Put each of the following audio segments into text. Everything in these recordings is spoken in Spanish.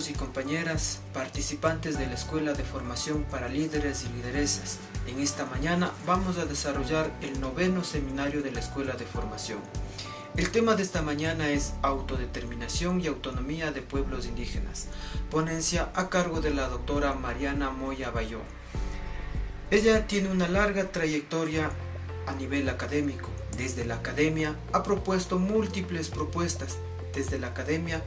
compañeros y compañeras, participantes de la Escuela de Formación para Líderes y Lideresas. En esta mañana vamos a desarrollar el 9º seminario de la Escuela de Formación. El tema de esta mañana es Autodeterminación y Autonomía de Pueblos Indígenas, ponencia a cargo de la doctora Mariana Moya Bayó. Ella tiene una larga trayectoria a nivel académico. Desde la academia ha propuesto múltiples propuestas. Desde la academia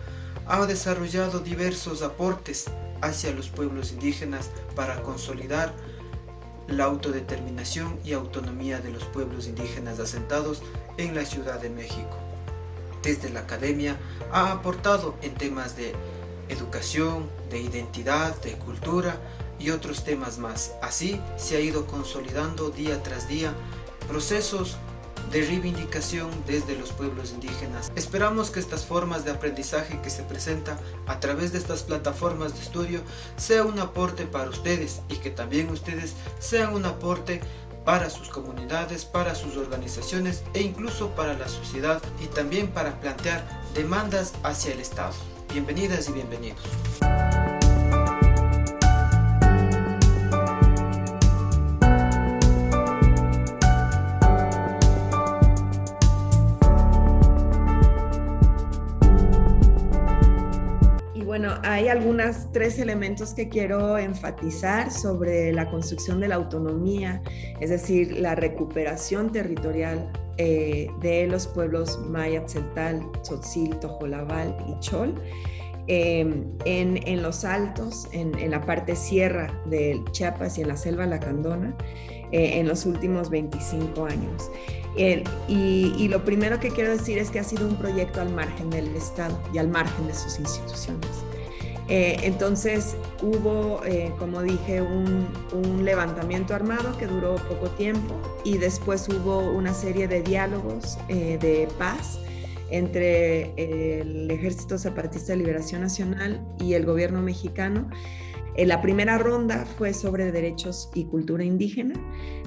ha desarrollado diversos aportes hacia los pueblos indígenas para consolidar la autodeterminación y autonomía de los pueblos indígenas asentados en la Ciudad de México. Desde la academia ha aportado en temas de educación, de identidad, de cultura y otros temas más. Así se ha ido consolidando día tras día procesos de reivindicación desde los pueblos indígenas. Esperamos que estas formas de aprendizaje que se presenta a través de estas plataformas de estudio sea un aporte para ustedes y que también ustedes sean un aporte para sus comunidades, para sus organizaciones e incluso para la sociedad y también para plantear demandas hacia el Estado. Bienvenidas y bienvenidos. Bueno, hay tres elementos que quiero enfatizar sobre la construcción de la autonomía, es decir, la recuperación territorial de los pueblos maya, tzeltal, tzotzil, tojolabal y chol, en los altos, en la parte sierra del Chiapas y en la selva lacandona, en los últimos 25 años. Y lo primero que quiero decir es que ha sido un proyecto al margen del Estado y al margen de sus instituciones. Entonces hubo, como dije, un levantamiento armado que duró poco tiempo y después hubo una serie de diálogos de paz entre el Ejército Zapatista de Liberación Nacional y el gobierno mexicano. La primera ronda fue sobre derechos y cultura indígena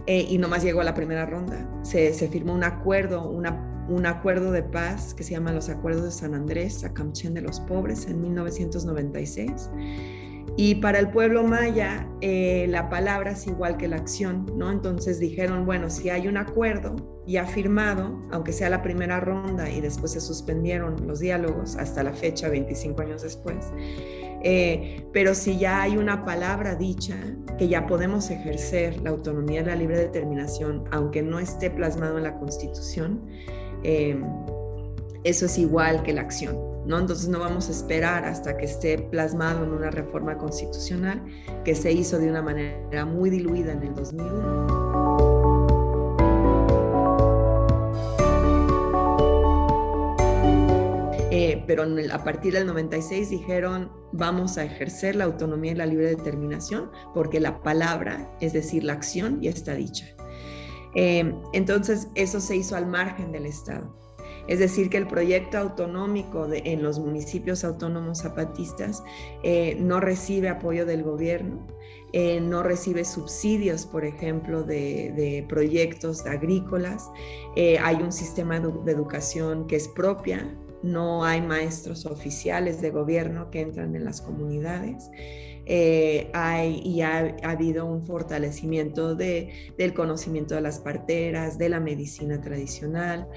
y nomás llegó a la primera ronda. Se firmó un acuerdo de paz que se llama los Acuerdos de San Andrés, Acamchén de los Pobres, en 1996. Y para el pueblo maya, la palabra es igual que la acción, ¿no? Entonces dijeron, bueno, si hay un acuerdo ya firmado, aunque sea la primera ronda y después se suspendieron los diálogos hasta la fecha, 25 años después, pero si ya hay una palabra dicha, que ya podemos ejercer la autonomía y la libre determinación, aunque no esté plasmado en la Constitución, eso es igual que la acción, ¿no? Entonces no vamos a esperar hasta que esté plasmado en una reforma constitucional que se hizo de una manera muy diluida en el 2001. Pero a partir del 96 dijeron, vamos a ejercer la autonomía y la libre determinación porque la palabra, es decir, la acción, ya está dicha. Entonces eso se hizo al margen del Estado. Es decir, que el proyecto autonómico en los municipios autónomos zapatistas no recibe apoyo del gobierno, no recibe subsidios, por ejemplo, de proyectos agrícolas. Hay un sistema de educación que es propia. No hay maestros oficiales de gobierno que entran en las comunidades. Ha habido un fortalecimiento del conocimiento de las parteras, de la medicina tradicional.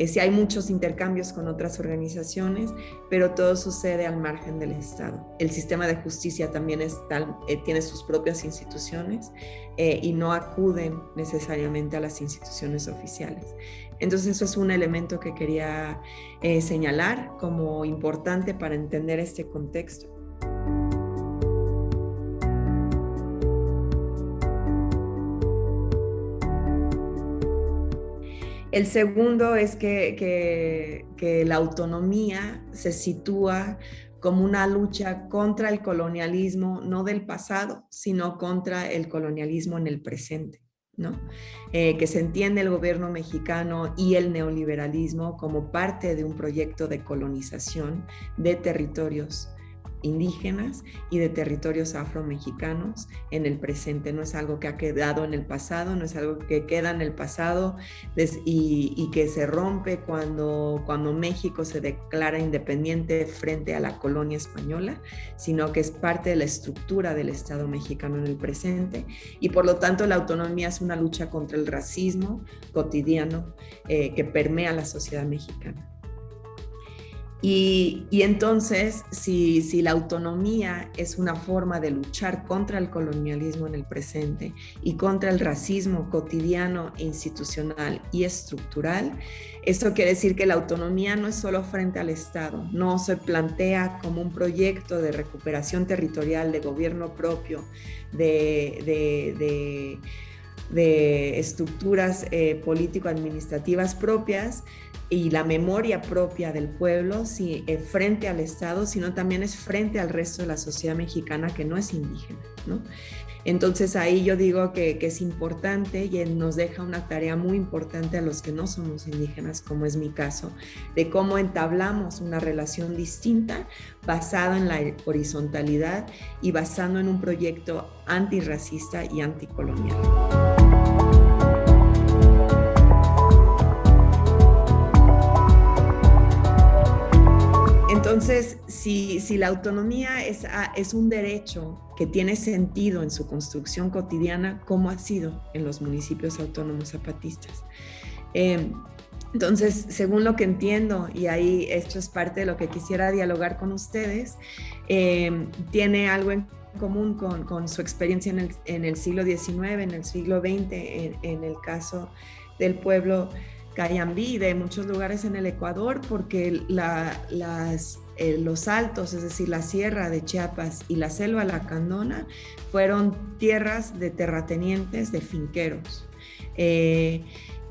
Sí hay muchos intercambios con otras organizaciones, pero todo sucede al margen del Estado. El sistema de justicia también tiene sus propias instituciones y no acuden necesariamente a las instituciones oficiales. Entonces eso es un elemento que quería señalar como importante para entender este contexto. El segundo es que la autonomía se sitúa como una lucha contra el colonialismo, no del pasado, sino contra el colonialismo en el presente, ¿no? Que se entiende el gobierno mexicano y el neoliberalismo como parte de un proyecto de colonización de territorios indígenas y de territorios afromexicanos en el presente. No es algo que ha quedado en el pasado, no es algo que queda en el pasado y que se rompe cuando México se declara independiente frente a la colonia española, sino que es parte de la estructura del Estado mexicano en el presente, y por lo tanto la autonomía es una lucha contra el racismo cotidiano que permea la sociedad mexicana. Y entonces, si la autonomía es una forma de luchar contra el colonialismo en el presente y contra el racismo cotidiano, institucional y estructural, esto quiere decir que la autonomía no es solo frente al Estado, no se plantea como un proyecto de recuperación territorial, de gobierno propio, de estructuras político-administrativas propias, y la memoria propia del pueblo frente al Estado, sino también es frente al resto de la sociedad mexicana que no es indígena, ¿no? Entonces ahí yo digo que es importante y nos deja una tarea muy importante a los que no somos indígenas, como es mi caso, de cómo entablamos una relación distinta basada en la horizontalidad y basado en un proyecto antirracista y anticolonial. Entonces, si la autonomía es un derecho que tiene sentido en su construcción cotidiana, ¿cómo ha sido en los municipios autónomos zapatistas? Entonces, según lo que entiendo, y ahí esto es parte de lo que quisiera dialogar con ustedes, tiene algo en común con su experiencia en el siglo XIX, en el siglo XX, en el caso del pueblo Cayambi, de muchos lugares en el Ecuador, porque los altos, es decir, la sierra de Chiapas y la selva lacandona, fueron tierras de terratenientes, de finqueros.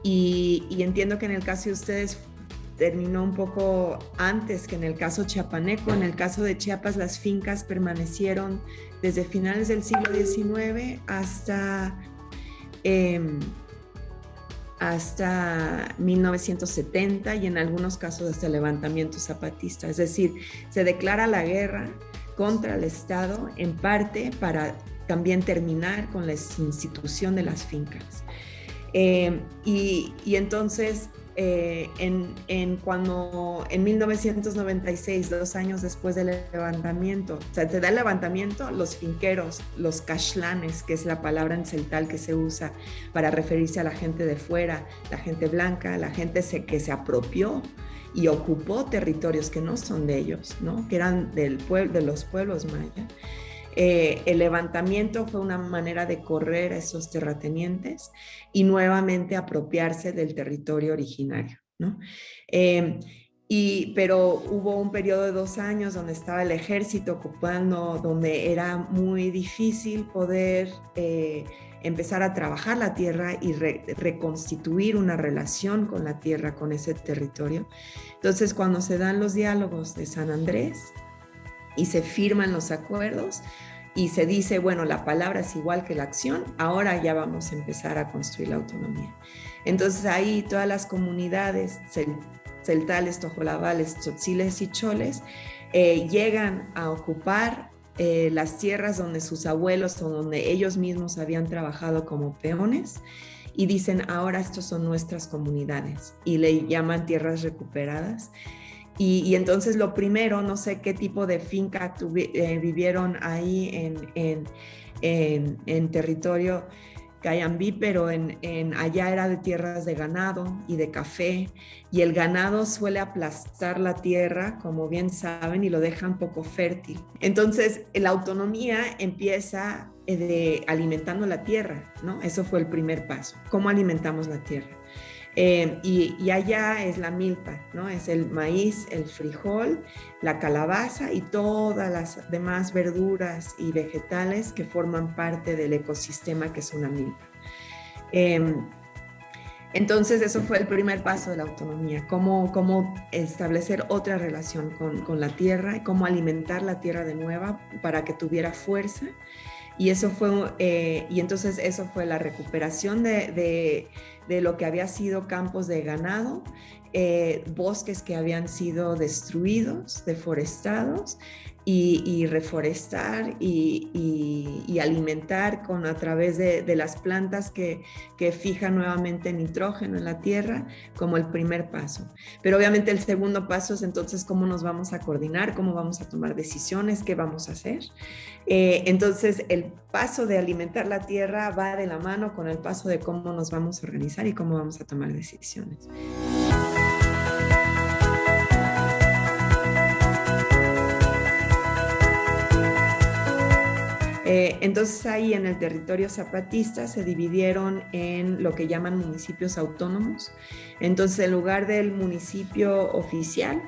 Y entiendo que en el caso de ustedes terminó un poco antes que en el caso chiapaneco. En el caso de Chiapas, las fincas permanecieron desde finales del siglo XIX hasta 1970 y en algunos casos hasta el levantamiento zapatista. Es decir, se declara la guerra contra el Estado en parte para también terminar con la institución de las fincas. Y entonces, cuando en 1996, 2 años después del levantamiento, o sea, se da el levantamiento, los finqueros, los caxlanes, que es la palabra en celtal que se usa para referirse a la gente de fuera, la gente blanca, la gente que se apropió y ocupó territorios que no son de ellos, ¿no? Que eran de los pueblos maya. El levantamiento fue una manera de correr a esos terratenientes y nuevamente apropiarse del territorio originario, ¿no? Pero hubo un periodo de 2 años donde estaba el ejército ocupando, donde era muy difícil poder empezar a trabajar la tierra y reconstituir una relación con la tierra, con ese territorio. Entonces, cuando se dan los diálogos de San Andrés y se firman los acuerdos y se dice, bueno, la palabra es igual que la acción, ahora ya vamos a empezar a construir la autonomía. Entonces ahí todas las comunidades celtales, tojolabales, tzotziles y choles llegan a ocupar las tierras donde sus abuelos o donde ellos mismos habían trabajado como peones y dicen, ahora estos son nuestras comunidades, y le llaman tierras recuperadas. Y entonces lo primero, no sé qué tipo de finca vivieron ahí en territorio Cayambi, pero allá era de tierras de ganado y de café, y el ganado suele aplastar la tierra, como bien saben, y lo dejan poco fértil. Entonces la autonomía empieza alimentando la tierra, ¿no? Eso fue el primer paso. ¿Cómo alimentamos la tierra? Y allá es la milpa, ¿no? Es el maíz, el frijol, la calabaza y todas las demás verduras y vegetales que forman parte del ecosistema que es una milpa. Entonces eso fue el primer paso de la autonomía, cómo establecer otra relación con la tierra y cómo alimentar la tierra de nuevo para que tuviera fuerza. Y entonces eso fue la recuperación de lo que había sido campos de ganado, bosques que habían sido destruidos, deforestados, y reforestar y alimentar a través de las plantas que fijan nuevamente nitrógeno en la tierra como el primer paso. Pero obviamente el segundo paso es entonces cómo nos vamos a coordinar, cómo vamos a tomar decisiones, qué vamos a hacer. Entonces el paso de alimentar la tierra va de la mano con el paso de cómo nos vamos a organizar y cómo vamos a tomar decisiones. Entonces ahí en el territorio zapatista se dividieron en lo que llaman municipios autónomos. Entonces en lugar del municipio oficial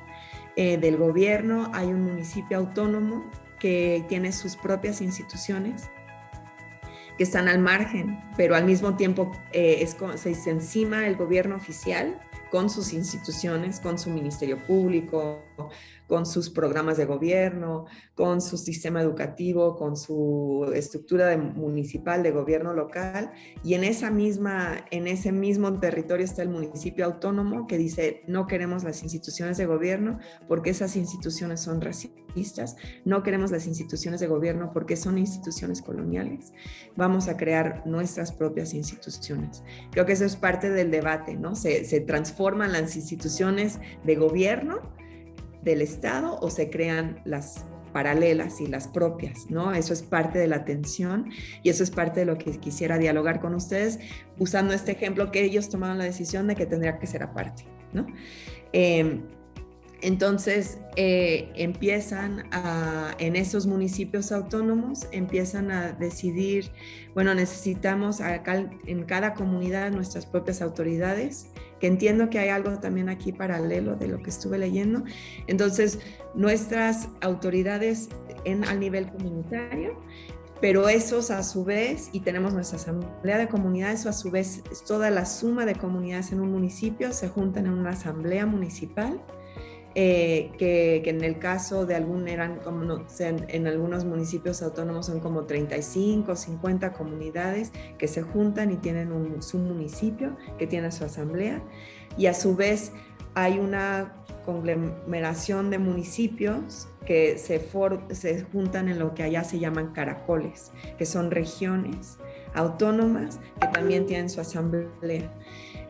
del gobierno hay un municipio autónomo que tiene sus propias instituciones que están al margen, pero al mismo tiempo se dice encima el gobierno oficial con sus instituciones, con su ministerio público, con sus programas de gobierno, con su sistema educativo, con su estructura municipal de gobierno local, y en ese mismo territorio está el municipio autónomo que dice no queremos las instituciones de gobierno porque esas instituciones son racistas, no queremos las instituciones de gobierno porque son instituciones coloniales, vamos a crear nuestras propias instituciones. Creo que eso es parte del debate, ¿no? Se transforman las instituciones de gobierno del Estado o se crean las paralelas y las propias, ¿no? Eso es parte de la tensión y eso es parte de lo que quisiera dialogar con ustedes usando este ejemplo que ellos tomaron la decisión de que tendría que ser aparte, ¿no? Entonces empiezan en esos municipios autónomos, empiezan a decidir, bueno, necesitamos acá en cada comunidad nuestras propias autoridades, que entiendo que hay algo también aquí paralelo de lo que estuve leyendo. Entonces, nuestras autoridades al nivel comunitario, pero esos a su vez, y tenemos nuestra asamblea de comunidades, eso a su vez es toda la suma de comunidades en un municipio, se juntan en una asamblea municipal, que en el caso de en algunos municipios autónomos son como 35 o 50 comunidades que se juntan y tienen su municipio que tiene su asamblea, y a su vez hay una conglomeración de municipios que se juntan en lo que allá se llaman caracoles, que son regiones autónomas que también tienen su asamblea.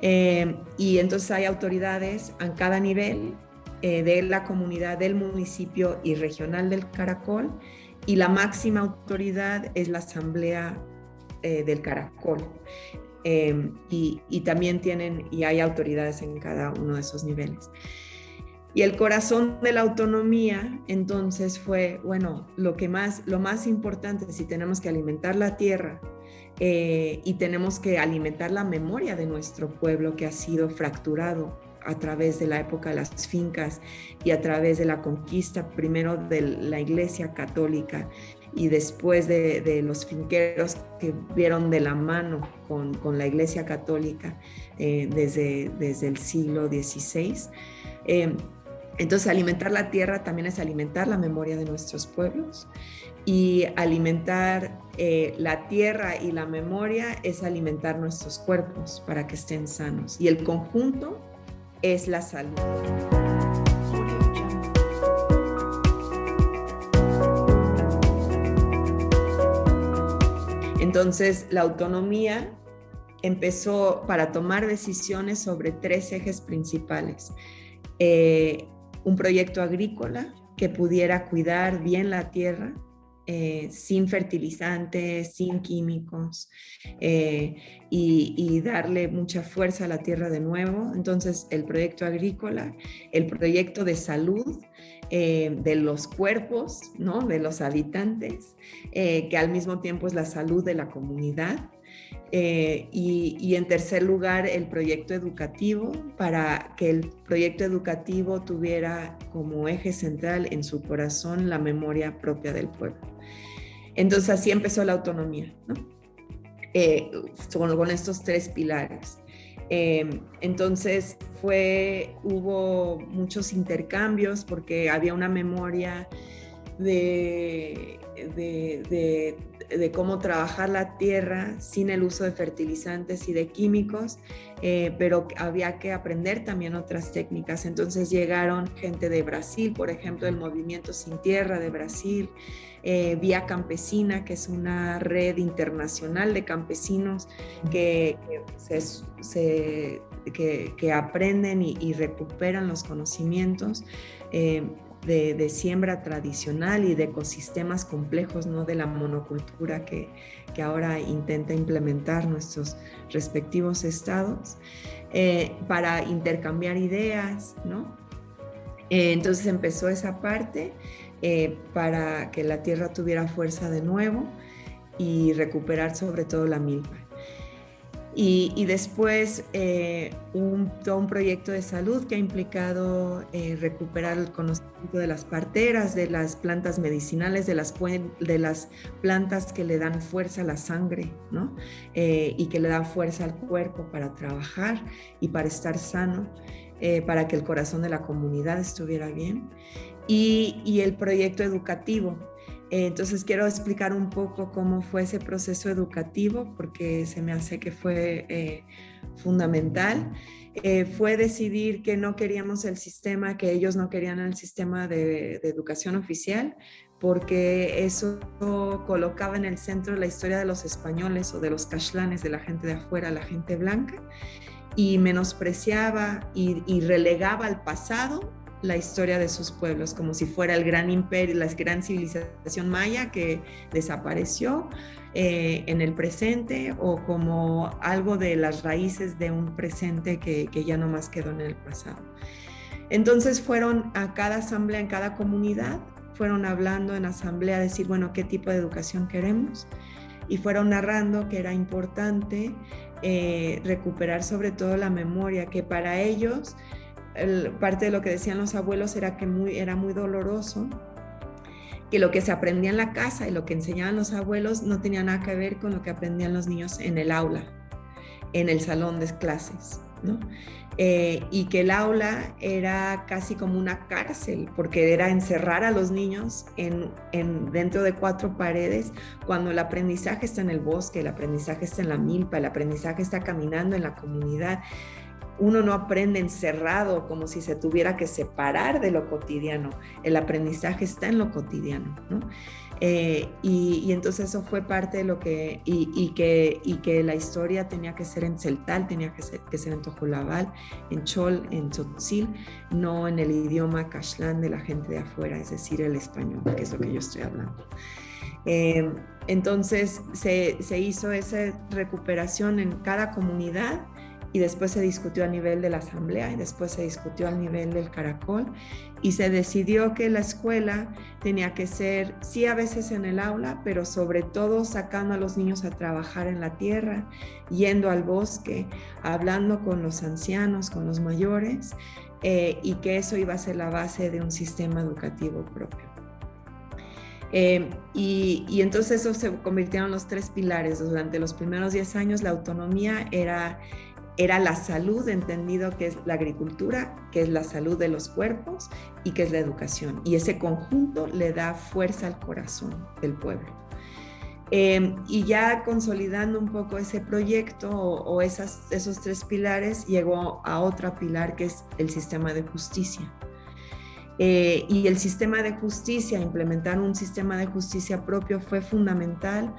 Y entonces hay autoridades a cada nivel de la comunidad, del municipio y regional del Caracol, y la máxima autoridad es la asamblea del Caracol. Y también hay autoridades en cada uno de esos niveles. Y el corazón de la autonomía entonces fue, bueno, lo más importante, si tenemos que alimentar la tierra y tenemos que alimentar la memoria de nuestro pueblo que ha sido fracturado a través de la época de las fincas y a través de la conquista primero de la Iglesia Católica y después de los finqueros que vieron de la mano con la Iglesia Católica desde el siglo XVI. Entonces alimentar la tierra también es alimentar la memoria de nuestros pueblos, y alimentar la tierra y la memoria es alimentar nuestros cuerpos para que estén sanos, y el conjunto es la salud. Entonces, la autonomía empezó para tomar decisiones sobre 3 ejes principales. Un proyecto agrícola que pudiera cuidar bien la tierra, sin fertilizantes, sin químicos, y darle mucha fuerza a la tierra de nuevo. Entonces, el proyecto agrícola, el proyecto de salud de los cuerpos, ¿no? De los habitantes, que al mismo tiempo es la salud de la comunidad. Y en tercer lugar, el proyecto educativo, para que el proyecto educativo tuviera como eje central en su corazón la memoria propia del pueblo. Entonces así empezó la autonomía, ¿no? Con estos 3 pilares. Entonces hubo muchos intercambios porque había una memoria de cómo trabajar la tierra sin el uso de fertilizantes y de químicos, pero había que aprender también otras técnicas. Entonces llegaron gente de Brasil, por ejemplo, del Movimiento Sin Tierra de Brasil, Vía Campesina, que es una red internacional de campesinos que aprenden y recuperan los conocimientos de siembra tradicional y de ecosistemas complejos, no de la monocultura que ahora intenta implementar nuestros respectivos estados, para intercambiar ideas, ¿no? Entonces empezó esa parte para que la tierra tuviera fuerza de nuevo y recuperar sobre todo la milpa. Y después todo un proyecto de salud que ha implicado recuperar el conocimiento de las parteras, de las plantas medicinales, de las plantas que le dan fuerza a la sangre, ¿no? Y que le dan fuerza al cuerpo para trabajar y para estar sano, para que el corazón de la comunidad estuviera bien. Y el proyecto educativo. Entonces quiero explicar un poco cómo fue ese proceso educativo, porque se me hace que fue fundamental. Fue decidir que no queríamos el sistema, que ellos no querían el sistema de educación oficial, porque eso colocaba en el centro la historia de los españoles o de los cashlanes, de la gente de afuera, la gente blanca, y menospreciaba y relegaba al pasado la historia de sus pueblos, como si fuera el gran imperio, la gran civilización maya que desapareció en el presente, o como algo de las raíces de un presente que ya no más quedó en el pasado. Entonces fueron a cada asamblea, en cada comunidad, fueron hablando en asamblea, decir, bueno, ¿qué tipo de educación queremos? Y fueron narrando que era importante recuperar sobre todo la memoria, que para ellos parte de lo que decían los abuelos era que era muy doloroso, que lo que se aprendía en la casa y lo que enseñaban los abuelos no tenía nada que ver con lo que aprendían los niños en el aula, en el salón de clases, ¿no? Y que el aula era casi como una cárcel, porque era encerrar a los niños dentro de 4 paredes, cuando el aprendizaje está en el bosque, el aprendizaje está en la milpa, el aprendizaje está caminando en la comunidad. Uno no aprende encerrado como si se tuviera que separar de lo cotidiano. El aprendizaje está en lo cotidiano, ¿no? Y entonces eso fue parte de lo que que la historia tenía que ser en celtal, tenía que ser en tojolabal, en chol, en tzotzil, no en el idioma cashlán de la gente de afuera, es decir, el español, que es lo que yo estoy hablando. Entonces se hizo esa recuperación en cada comunidad, y después se discutió a nivel de la asamblea, y después se discutió al nivel del caracol, y se decidió que la escuela tenía que ser, sí, a veces en el aula, pero sobre todo sacando a los niños a trabajar en la tierra, yendo al bosque, hablando con los ancianos, con los mayores, y que eso iba a ser la base de un sistema educativo propio. Y entonces eso se convirtieron en los 3 pilares. Durante los primeros 10 años la autonomía era la salud, entendido que es la agricultura, que es la salud de los cuerpos y que es la educación. Y ese conjunto le da fuerza al corazón del pueblo. Y ya consolidando un poco ese proyecto o esos 3 pilares, llegó a otro pilar que es el sistema de justicia. Y el sistema de justicia, implementar un sistema de justicia propio fue fundamental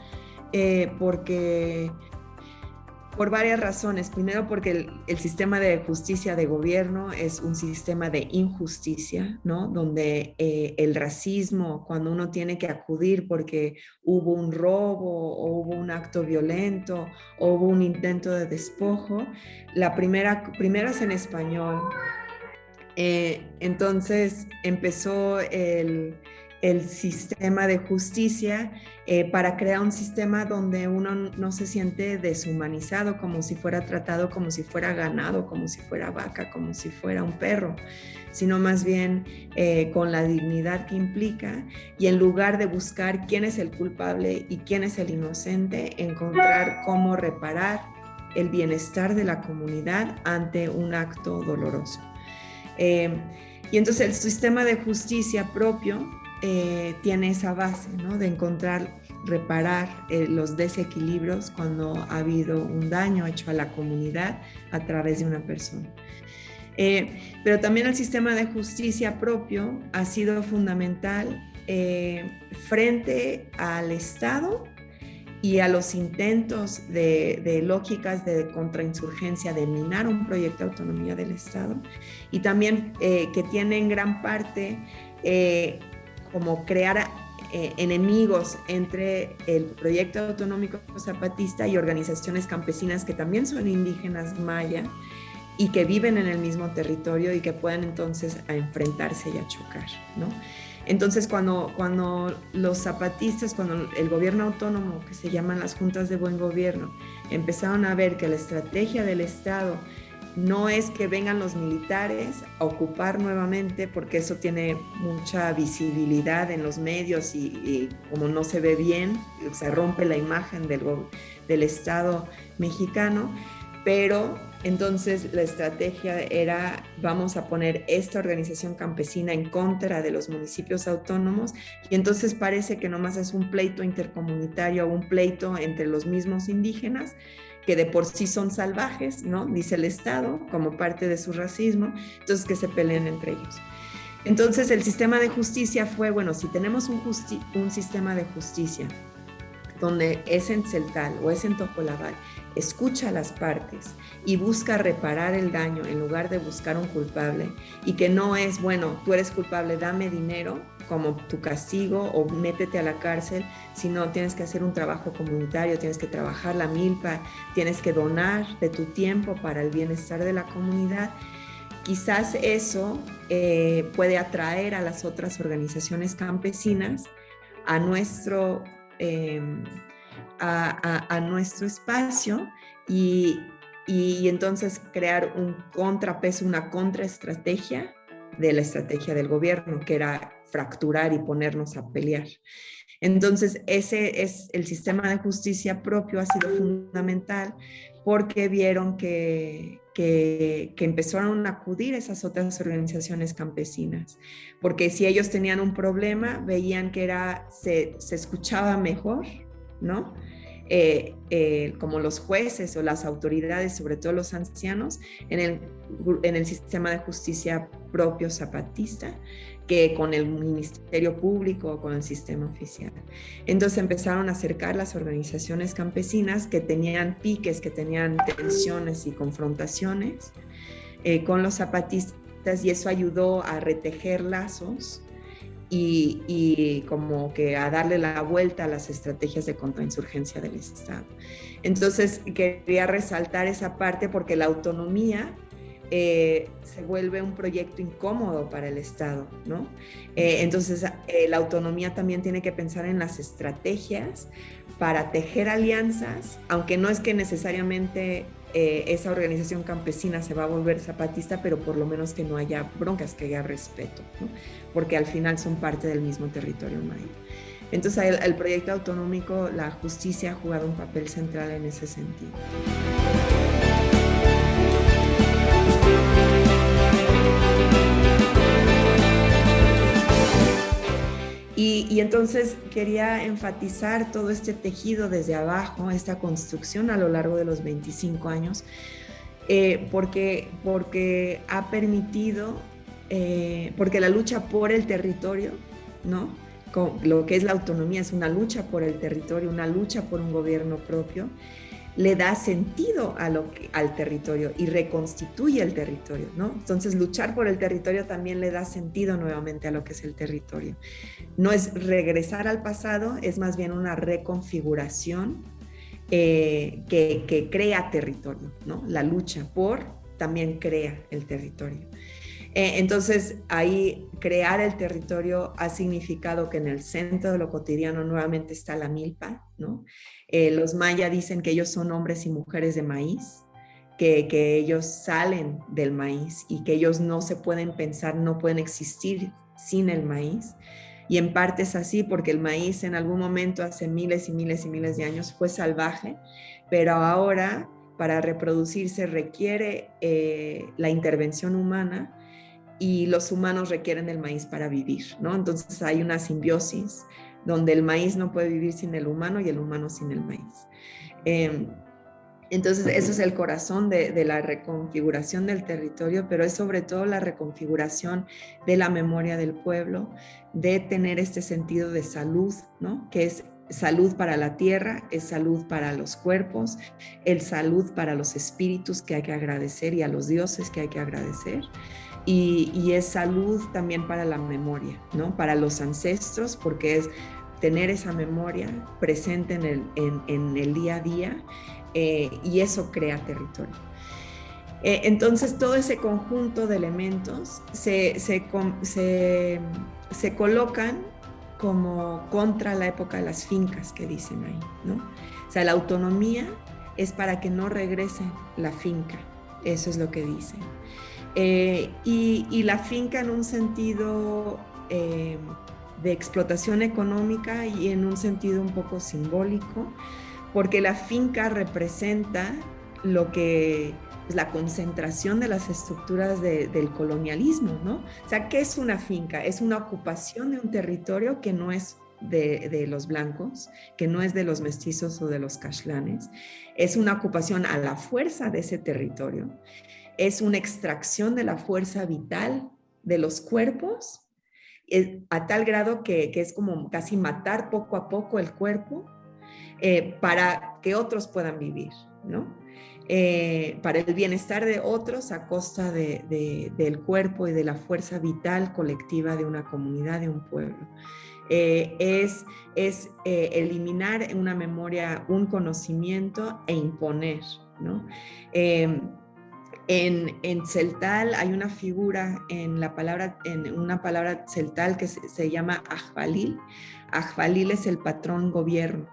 por varias razones. Primero, porque el sistema de justicia de gobierno es un sistema de injusticia, ¿no? Donde el racismo, cuando uno tiene que acudir porque hubo un robo o hubo un acto violento o hubo un intento de despojo, la primera es en español. Entonces empezó el sistema de justicia para crear un sistema donde uno no se siente deshumanizado, como si fuera tratado como si fuera ganado, como si fuera vaca, como si fuera un perro, sino más bien con la dignidad que implica, y en lugar de buscar quién es el culpable y quién es el inocente, encontrar cómo reparar el bienestar de la comunidad ante un acto doloroso. Y entonces el sistema de justicia propio tiene esa base, ¿no? De encontrar reparar los desequilibrios cuando ha habido un daño hecho a la comunidad a través de una persona. Pero también el sistema de justicia propio ha sido fundamental frente al Estado y a los intentos de lógicas de contrainsurgencia de minar un proyecto de autonomía del Estado, y también que tiene en gran parte como crear enemigos entre el proyecto autonómico zapatista y organizaciones campesinas que también son indígenas maya y que viven en el mismo territorio y que pueden entonces a enfrentarse y a chocar, ¿no? Entonces, cuando los zapatistas, cuando el gobierno autónomo, que se llaman las juntas de buen gobierno, empezaron a ver que la estrategia del Estado no es que vengan los militares a ocupar nuevamente, porque eso tiene mucha visibilidad en los medios y como no se ve bien, se rompe la imagen del Estado mexicano, pero entonces la estrategia era: vamos a poner esta organización campesina en contra de los municipios autónomos, y entonces parece que nomás es un pleito intercomunitario, un pleito entre los mismos indígenas, que de por sí son salvajes, ¿no? Dice el Estado, como parte de su racismo, entonces que se peleen entre ellos. Entonces el sistema de justicia fue, bueno, si tenemos un sistema de justicia donde es en Celtal o es en Topolabal, escucha a las partes y busca reparar el daño en lugar de buscar un culpable, y que no es, bueno, tú eres culpable, dame dinero como tu castigo o métete a la cárcel, sino tienes que hacer un trabajo comunitario, tienes que trabajar la milpa, tienes que donar de tu tiempo para el bienestar de la comunidad. Quizás eso puede atraer a las otras organizaciones campesinas a nuestro espacio y entonces crear un contrapeso, una contraestrategia de la estrategia del gobierno, que era fracturar y ponernos a pelear. Entonces, ese es el sistema de justicia propio, ha sido fundamental porque vieron que empezaron a acudir esas otras organizaciones campesinas, porque si ellos tenían un problema, veían que se escuchaba mejor, ¿no? Como los jueces o las autoridades, sobre todo los ancianos, en el sistema de justicia propio zapatista, que con el Ministerio Público o con el sistema oficial. Entonces empezaron a acercar las organizaciones campesinas que tenían piques, que tenían tensiones y confrontaciones con los zapatistas, y eso ayudó a retejer lazos y como que a darle la vuelta a las estrategias de contrainsurgencia del Estado. Entonces quería resaltar esa parte porque la autonomía se vuelve un proyecto incómodo para el Estado, ¿no? Entonces la autonomía también tiene que pensar en las estrategias para tejer alianzas, aunque no es que necesariamente esa organización campesina se va a volver zapatista, pero por lo menos que no haya broncas, que haya respeto, ¿no? Porque al final son parte del mismo territorio maya. Entonces el proyecto autonómico, la justicia ha jugado un papel central en ese sentido. Y entonces quería enfatizar todo este tejido desde abajo, esta construcción a lo largo de los 25 años, porque ha permitido, porque la lucha por el territorio, ¿no? Lo que es la autonomía es una lucha por el territorio, una lucha por un gobierno propio, le da sentido al territorio y reconstituye el territorio, ¿no? Entonces, luchar por el territorio también le da sentido nuevamente a lo que es el territorio. No es regresar al pasado, es más bien una reconfiguración que crea territorio, ¿no? La lucha por también crea el territorio. Entonces, ahí crear el territorio ha significado que en el centro de lo cotidiano nuevamente está la milpa, ¿no? Los maya dicen que ellos son hombres y mujeres de maíz, que ellos salen del maíz y que ellos no se pueden pensar, no pueden existir sin el maíz. Y en parte es así porque el maíz en algún momento hace miles y miles y miles de años fue salvaje, pero ahora para reproducirse requiere la intervención humana, y los humanos requieren el maíz para vivir, ¿no? Entonces hay una simbiosis donde el maíz no puede vivir sin el humano y el humano sin el maíz. Entonces, eso es el corazón de la reconfiguración del territorio, pero es sobre todo la reconfiguración de la memoria del pueblo, de tener este sentido de salud, ¿no? Que es salud para la tierra, es salud para los cuerpos, es salud para los espíritus que hay que agradecer y a los dioses que hay que agradecer. Y es salud también para la memoria, ¿no? Para los ancestros, porque es tener esa memoria presente en el día a día. Y eso crea territorio. Entonces todo ese conjunto de elementos se colocan como contra la época de las fincas que dicen ahí, ¿no? O sea, la autonomía es para que no regrese la finca, eso es lo que dicen. Y la finca en un sentido de explotación económica y en un sentido un poco simbólico, porque la finca representa lo que es la concentración de las estructuras del colonialismo, ¿no? O sea, ¿qué es una finca? Es una ocupación de un territorio que no es de los blancos, que no es de los mestizos o de los cashlanes. Es una ocupación a la fuerza de ese territorio. Es una extracción de la fuerza vital de los cuerpos, a tal grado que es como casi matar poco a poco el cuerpo, para que otros puedan vivir, ¿no? Para el bienestar de otros a costa del cuerpo y de la fuerza vital colectiva de una comunidad, de un pueblo. Es eliminar en una memoria un conocimiento e imponer, ¿no? En celtal hay una figura en una palabra celtal que se llama Ajvalil. Ajvalil es el patrón gobierno.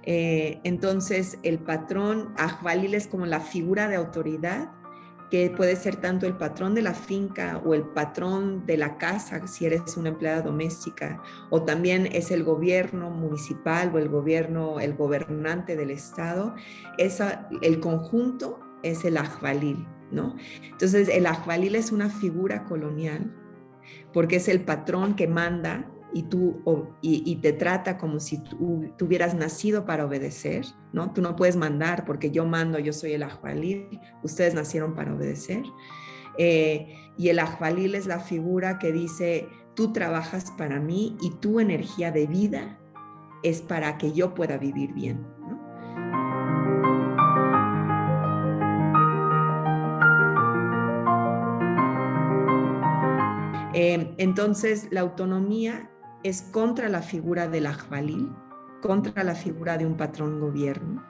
Entonces el patrón, Ajvalil es como la figura de autoridad, que puede ser tanto el patrón de la finca o el patrón de la casa, si eres una empleada doméstica, o también es el gobierno municipal o el gobernante del estado. El conjunto es el Ajvalil, ¿no? Entonces el Ajvalil es una figura colonial, porque es el patrón que manda y te trata como si tú hubieras nacido para obedecer, ¿no? Tú no puedes mandar porque yo mando, yo soy el Ajvalil, ustedes nacieron para obedecer. Y el Ajvalil es la figura que dice, tú trabajas para mí y tu energía de vida es para que yo pueda vivir bien, ¿no? Entonces, la autonomía es contra la figura del Ajvalil, contra la figura de un patrón gobierno,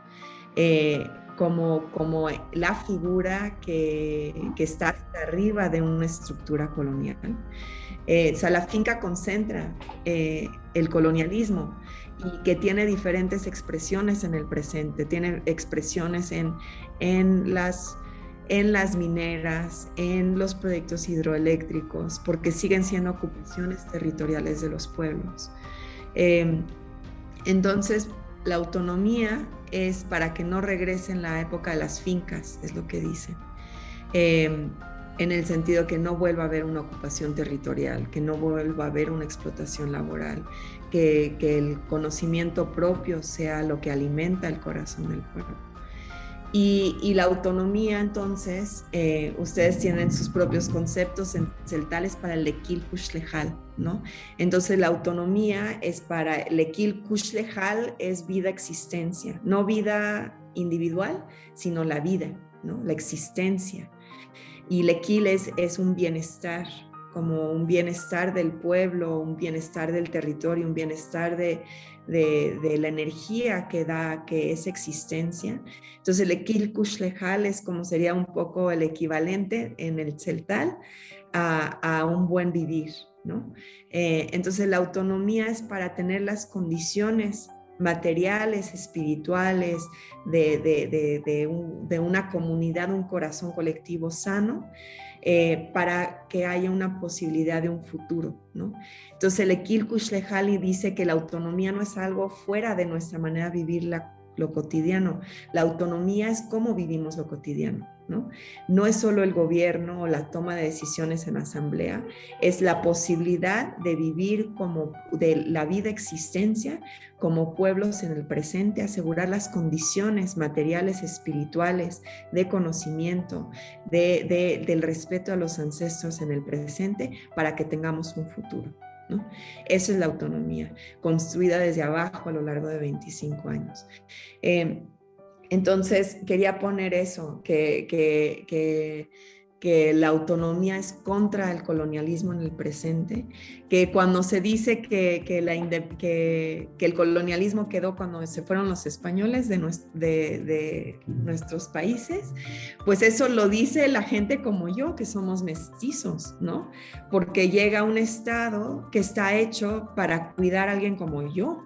como la figura que está hasta arriba de una estructura colonial. O sea, la finca concentra el colonialismo y que tiene diferentes expresiones en el presente, tiene expresiones en las mineras, en los proyectos hidroeléctricos, porque siguen siendo ocupaciones territoriales de los pueblos. Entonces, la autonomía es para que no regresen la época de las fincas, es lo que dicen. En el sentido que no vuelva a haber una ocupación territorial, que no vuelva a haber una explotación laboral, que el conocimiento propio sea lo que alimenta el corazón del pueblo. Y la autonomía, entonces, ustedes tienen sus propios conceptos celtales para el Lekil Kushlejal, ¿no? Entonces, la autonomía es para Lekil Kushlejal, es vida, existencia, no vida individual, sino la vida, ¿no? La existencia. Y Lekil es un bienestar, como un bienestar del pueblo, un bienestar del territorio, un bienestar de la energía que es existencia. Entonces el Ekil Kushlejal es como sería un poco el equivalente en el celtal a un buen vivir, ¿no? Entonces la autonomía es para tener las condiciones materiales, espirituales, de una comunidad, un corazón colectivo sano, para que haya una posibilidad de un futuro, ¿no? Entonces el Ekil Kushlejali dice que la autonomía no es algo fuera de nuestra manera de vivir lo cotidiano. La autonomía es cómo vivimos lo cotidiano. ¿no? No es solo el gobierno o la toma de decisiones en asamblea, es la posibilidad de vivir como de la vida existencia como pueblos en el presente, asegurar las condiciones materiales, espirituales, de conocimiento, del respeto a los ancestros en el presente para que tengamos un futuro, ¿no? Eso es la autonomía, construida desde abajo a lo largo de 25 años. Entonces, quería poner eso, que la autonomía es contra el colonialismo en el presente, que cuando se dice que el colonialismo quedó cuando se fueron los españoles de nuestros países, pues eso lo dice la gente como yo, que somos mestizos, ¿no? Porque llega un estado que está hecho para cuidar a alguien como yo.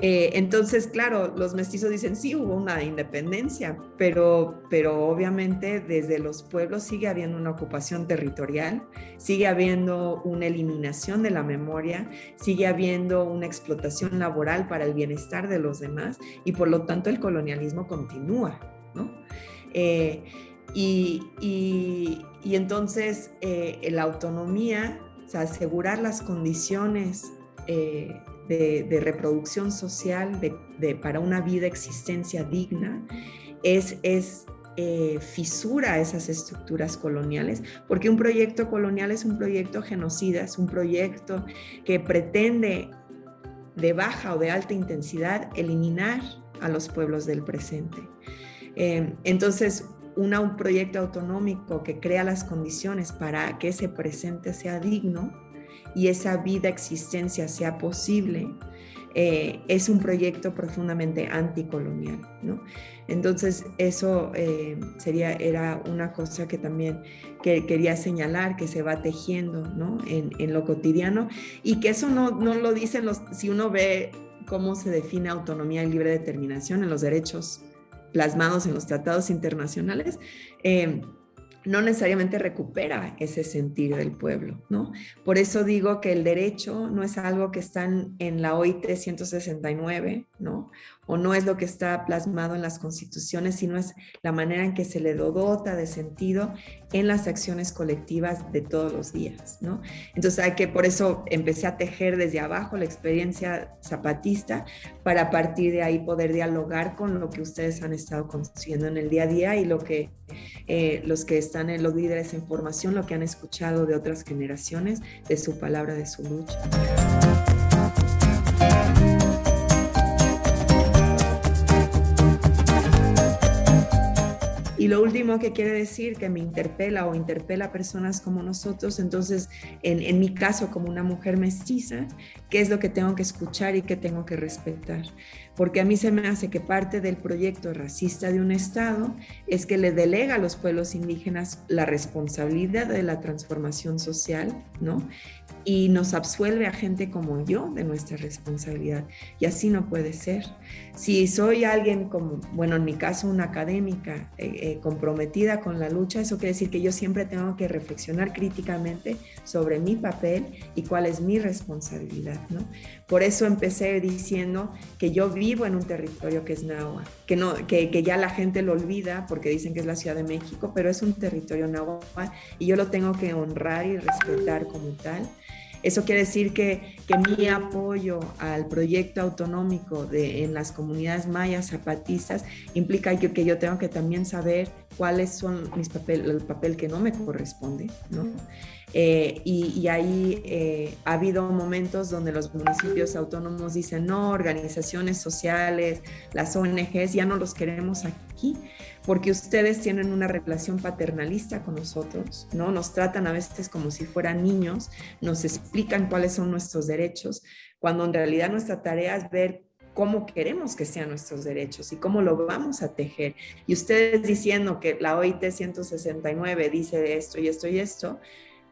Entonces, claro, los mestizos dicen, sí, hubo una independencia, pero obviamente desde los pueblos sigue habiendo una ocupación territorial, sigue habiendo una eliminación de la memoria, sigue habiendo una explotación laboral para el bienestar de los demás y por lo tanto el colonialismo continúa, ¿no? Y entonces la autonomía, o sea, asegurar las condiciones de reproducción social, para una vida existencia digna, fisura esas estructuras coloniales, porque un proyecto colonial es un proyecto genocida, es un proyecto que pretende de baja o de alta intensidad eliminar a los pueblos del presente. Entonces, un proyecto autonómico que crea las condiciones para que ese presente sea digno y esa vida existencia sea posible, es un proyecto profundamente anticolonial, ¿no? Entonces eso era una cosa que también quería señalar, que se va tejiendo, ¿no? en lo cotidiano, y que eso no lo dicen si uno ve cómo se define autonomía y libre determinación en los derechos plasmados en los tratados internacionales, no necesariamente recupera ese sentir del pueblo, ¿no? Por eso digo que el derecho no es algo que está en la OIT 169, ¿no? O no es lo que está plasmado en las constituciones, sino es la manera en que se le dota de sentido en las acciones colectivas de todos los días, ¿no? Entonces por eso empecé a tejer desde abajo la experiencia zapatista para a partir de ahí poder dialogar con lo que ustedes han estado construyendo en el día a día y lo que los que están en los líderes en formación, lo que han escuchado de otras generaciones, de su palabra, de su lucha. Y lo último que quiere decir que me interpela o interpela a personas como nosotros, entonces en mi caso como una mujer mestiza, ¿qué es lo que tengo que escuchar y qué tengo que respetar? Porque a mí se me hace que parte del proyecto racista de un Estado es que le delega a los pueblos indígenas la responsabilidad de la transformación social, ¿no? Y nos absuelve a gente como yo de nuestra responsabilidad. Y así no puede ser. Si soy alguien como, bueno, en mi caso una académica comprometida con la lucha, eso quiere decir que yo siempre tengo que reflexionar críticamente sobre mi papel y cuál es mi responsabilidad, ¿no? Por eso empecé diciendo que yo vivo en un territorio que es náhuatl, que ya la gente lo olvida porque dicen que es la Ciudad de México, pero es un territorio náhuatl y yo lo tengo que honrar y respetar como tal. Eso quiere decir que mi apoyo al proyecto autonómico en las comunidades mayas zapatistas implica que yo tengo que también saber cuáles son el papel que no me corresponde, ¿no? Y ahí ha habido momentos donde los municipios autónomos dicen, no, organizaciones sociales, las ONGs, ya no los queremos aquí, porque ustedes tienen una relación paternalista con nosotros, ¿no? Nos tratan a veces como si fueran niños, nos explican cuáles son nuestros derechos, cuando en realidad nuestra tarea es ver cómo queremos que sean nuestros derechos y cómo lo vamos a tejer. Y ustedes diciendo que la OIT 169 dice esto y esto y esto,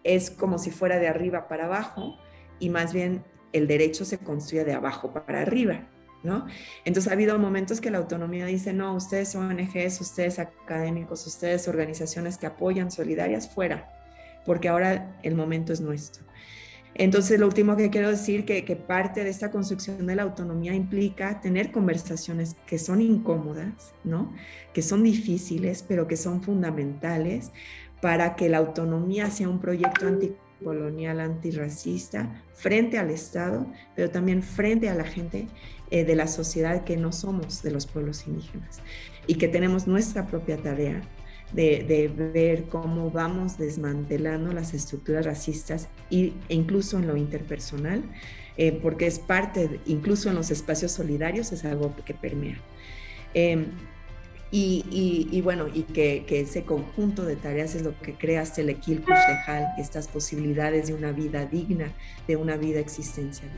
es como si fuera de arriba para abajo y más bien el derecho se construye de abajo para arriba, ¿no? Entonces ha habido momentos que la autonomía dice, no, ustedes son ONGs, ustedes académicos, ustedes organizaciones que apoyan solidarias, fuera, porque ahora el momento es nuestro. Entonces, lo último que quiero decir que parte de esta construcción de la autonomía implica tener conversaciones que son incómodas, ¿no? Que son difíciles, pero que son fundamentales para que la autonomía sea un proyecto anticolonial, antirracista, frente al Estado, pero también frente a la gente de la sociedad que no somos de los pueblos indígenas y que tenemos nuestra propia tarea de ver cómo vamos desmantelando las estructuras racistas e incluso en lo interpersonal, porque es parte, incluso en los espacios solidarios, es algo que permea. Bueno, y que ese conjunto de tareas es lo que crea Telequil Kushejal, estas posibilidades de una vida digna, de una vida existencial.